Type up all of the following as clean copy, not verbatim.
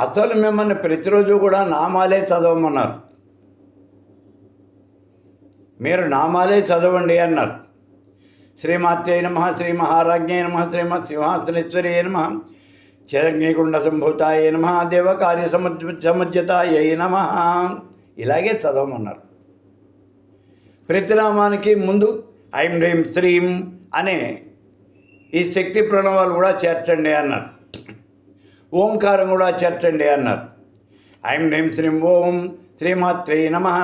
అసలు మిమ్మల్ని ప్రతిరోజు కూడా నామాలే చదవమన్నారు. మీరు నామాలే చదవండి అన్నారు. శ్రీమాత్రే నమః, శ్రీ మహారాజ్ఞే నమః, శ్రీమత్ సింహాసనేశ్వరి నమః, చిరంగ్నికుండ సంభూతాయ నమః, దేవకార్య సముజ్యతాయ నమః. ఇలాగే చదవమన్నారు. ప్రతి నామానికి ముందు ఐం హ్రీం శ్రీం అనే ఈ శక్తి ప్రణవాలు కూడా చేర్చండి అన్నారు. ఓంకారం కూడా చేర్చండి అన్నారు. ఐం హ్రీం శ్రీం ఓం శ్రీమాత్రే నమః,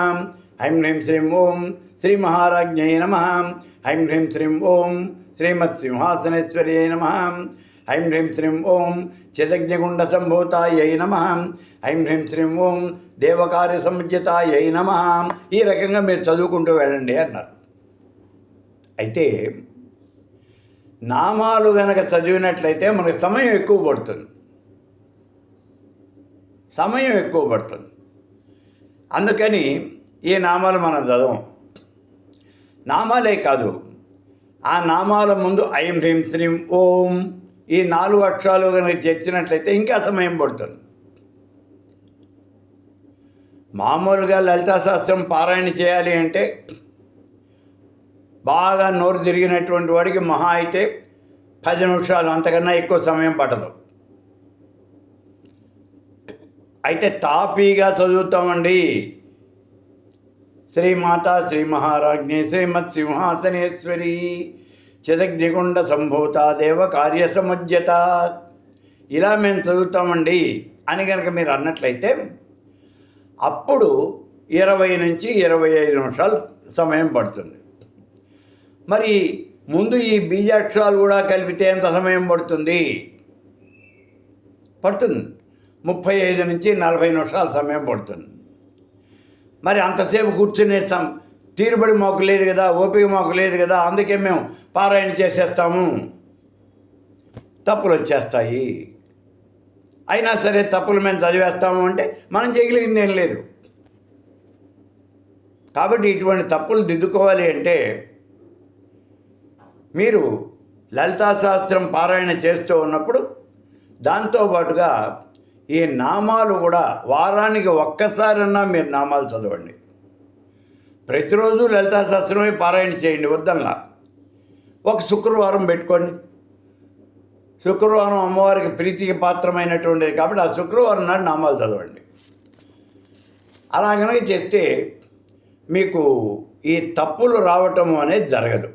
ఐం హ్రీం శ్రీం ఓం శ్రీ మహారాజ్ఞై నమః, ఐం హ్రీం శ్రీం ఓం శ్రీమత్ సింహాసనేశ్వరి నమః, ఐం హ్రీం శ్రీం ఓం చిదగ్నిగుండ సంభూతాయ నమః, ఐం హ్రీం శ్రీం ఓం దేవకార్య సముజ్యతాయ నమః. ఈ రకంగా మీరు చదువుకుంటూ వెళ్ళండి అన్నారు. అయితే నామాలు గనక చదివినట్లయితే మనకి సమయం ఎక్కువ పడుతుంది. అందుకని ఈ నామాలు మనం చదవం. నామాలే కాదు, ఆ నామాల ముందు ఐం హ్రీం శ్రీం ఓం ఈ 4 అక్షరాలు కనుక చేర్చినట్లయితే ఇంకా సమయం పడుతుంది. మామూలుగా లలితా శాస్త్రం పారాయణ చేయాలి అంటే బాగా నోరు తిరిగినటువంటి వాడికి మహా అయితే 10 నిమిషాలు, అంతకన్నా ఎక్కువ సమయం పట్టదు. అయితే తాపీగా చదువుతామండి. శ్రీమాత శ్రీ మహారాజ్ఞి శ్రీమత్ సింహాసనేశ్వరి చిదగ్నికుండ సంభూత దేవకార్య సముజ్యత ఇలా మేము చదువుతామండి అని కనుక మీరు అన్నట్లయితే అప్పుడు 20 నుంచి 25 నిమిషాలు సమయం పడుతుంది. మరి ముందు ఈ బీజాక్షరాలు కూడా కలిపితే ఎంత సమయం పడుతుంది? 35 నుంచి 40 నిమిషాల సమయం పడుతుంది. మరి అంతసేపు కూర్చునే తీరుబడి మాకు లేదు కదా, ఓపిక మాకు లేదు కదా, అందుకే మేము పారాయణ చేసేస్తాము, తప్పులు వచ్చేస్తాయి. అయినా సరే తప్పులు మేము చదివేస్తాము అంటే మనం చేయగలిగింది ఏం లేదు. కాబట్టి ఇటువంటి తప్పులు దిద్దుకోవాలి అంటే మీరు లలితా శాస్త్రం పారాయణ చేస్తూ ఉన్నప్పుడు దాంతోపాటుగా ఈ నామాలు కూడా వారానికి ఒక్కసారన్నా మీరు నామాలు చదవండి. ప్రతిరోజు లలితా శాస్త్రమే పారాయణ చేయండి, వద్దల్లా. ఒక శుక్రవారం పెట్టుకోండి. శుక్రవారం అమ్మవారికి ప్రీతికి పాత్రమైనటువంటిది కాబట్టి ఆ శుక్రవారం నాడు నామాలు చదవండి. అలా కనుక చేస్తే మీకు ఈ తప్పులు రావటం అనేది జరగదు.